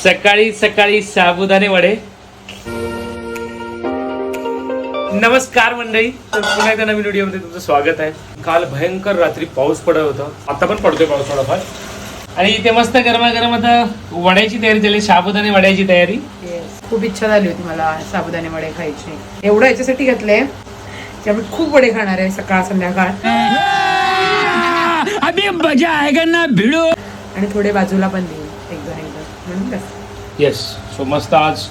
सकाळी सकाळी साबुदाणे वडे. नमस्कार मंडळी, तर पुन्हा एकदा नवीन व्हिडिओमध्ये तुमचं स्वागत आहे. काल भयंकर रात्री पाऊस पडत होता, आता पण पडतोय पाऊस थोडाफार. आणि इथे मस्त गरमागरम आता वड्याची तयारी झाली, साबुदाणे वड्याची तयारी. खूप इच्छा झाली होती मला साबुदाणे वडे खायचे. एवढं याच्यासाठी घेतलंय की आम्ही खूप वडे खाणार आहे सकाळ संध्याकाळ. अभी मजा आएगा ना भिड़ो. आणि थोडे बाजूला पण देईल एकदम म्हणून बस. येस, सो मस्त आज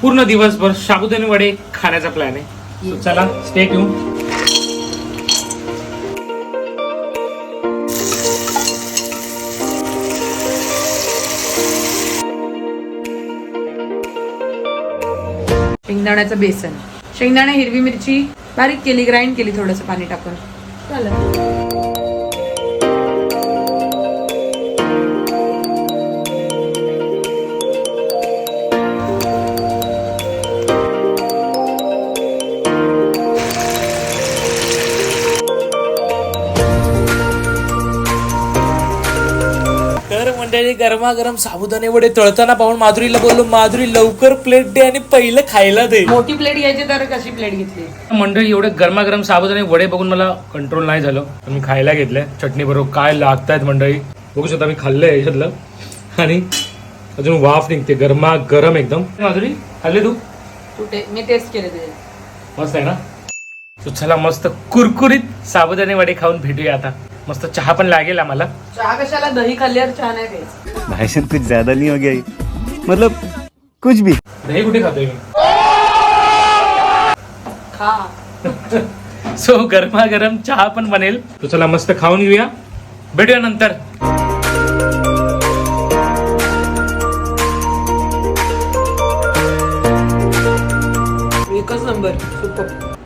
पूर्ण दिवसभर साबुदाणे वडे खाण्याचा प्लॅन आहे. So, चला स्टे ट्यून. शेंगदाण्याचं बेसन, शेंगदाणे, हिरवी मिरची बारीक केली, ग्राइंड केली थोडंसं पाणी टाकून. झालं. तर मंडळी, गरमागरम साबुदाणे वडे तळताना पाहून माधुरीला बोललो, माधुरी लवकर प्लेट दे आणि पहिलं खायला दे. मोठी प्लेट घ्यायची तर कशी प्लेट घेतली? मंडळी, एवढे गरमागरम साबुदाणे वडे बघून मला कंट्रोल नाही झालं, तर मी खायला घेतलंय. चटणी बरोबर काय लागतायत मंडळी, बघू शकता. मी खाल्लंय याच्यातलं आणि अजून वाफ निघते गरमागरम एकदम. माधुरी खाल्ले तू? कुठे? मी टेस्ट केले ते. मस्त आहे ना? तो चला मस्त कुरकुरीत साबुदाणे वडे खाऊन भेटूया आता. मस्त चहा पण लागेल आम्हाला. चहा कशाला? दही खाल्ल्यावर चहा नाही प्यायचं. भाषण कुछ ज्यादा नहीं हो गया ये? मतलब कुछ भी. दही कुठे खातोय मी? खा. सो गरमागरम चहा पण बनेल. तो चला मस्त खाऊन घेऊया, भेटूया नंतर. एकच नंबर, सुपर.